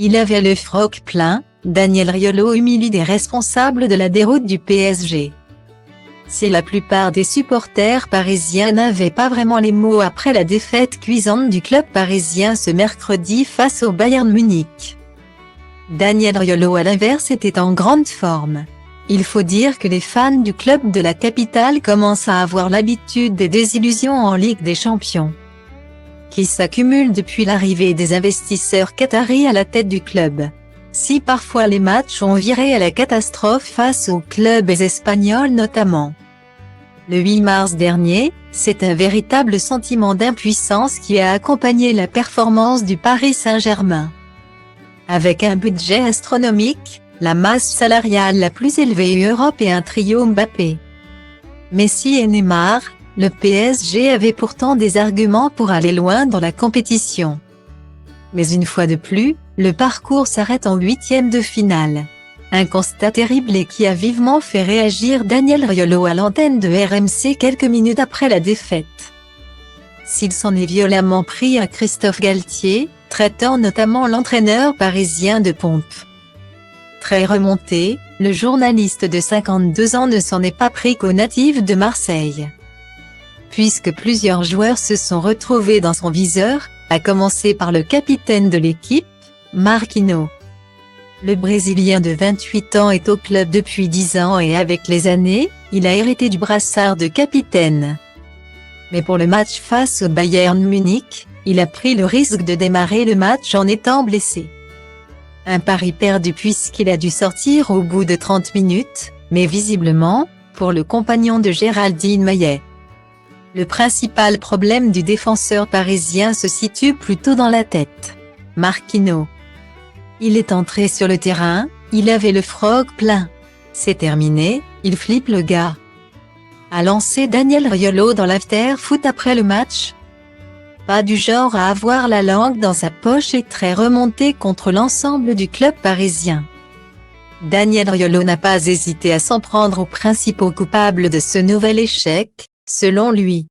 Il avait le froc plein, Daniel Riolo humilie des responsables de la déroute du PSG. Si la plupart des supporters parisiens n'avaient pas vraiment les mots après la défaite cuisante du club parisien ce mercredi face au Bayern Munich, Daniel Riolo à l'inverse était en grande forme. Il faut dire que les fans du club de la capitale commencent à avoir l'habitude des désillusions en Ligue des Champions, qui s'accumulent depuis l'arrivée des investisseurs qataris à la tête du club. Si parfois les matchs ont viré à la catastrophe face aux clubs espagnols notamment. Le 8 mars dernier, c'est un véritable sentiment d'impuissance qui a accompagné la performance du Paris Saint-Germain. Avec un budget astronomique, la masse salariale la plus élevée en Europe et un trio Mbappé, Messi et Neymar, le PSG avait pourtant des arguments pour aller loin dans la compétition. Mais une fois de plus, le parcours s'arrête en huitième de finale. Un constat terrible et qui a vivement fait réagir Daniel Riolo à l'antenne de RMC quelques minutes après la défaite. S'il s'en est violemment pris à Christophe Galtier, traitant notamment l'entraîneur parisien de pompe. Très remonté, le journaliste de 52 ans ne s'en est pas pris qu'aux natifs de Marseille, puisque plusieurs joueurs se sont retrouvés dans son viseur, à commencer par le capitaine de l'équipe, Marquinhos. Le Brésilien de 28 ans est au club depuis 10 ans et avec les années, il a hérité du brassard de capitaine. Mais pour le match face au Bayern Munich, il a pris le risque de démarrer le match en étant blessé. Un pari perdu puisqu'il a dû sortir au bout de 30 minutes, mais visiblement, pour le compagnon de Géraldine Maillet. Le principal problème du défenseur parisien se situe plutôt dans la tête. Marquinhos. Il est entré sur le terrain, il avait le froc plein. C'est terminé, il flippe le gars, a lancé Daniel Riolo dans l'after-foot après le match. Pas du genre à avoir la langue dans sa poche et très remonté contre l'ensemble du club parisien. Daniel Riolo n'a pas hésité à s'en prendre aux principaux coupables de ce nouvel échec, selon lui.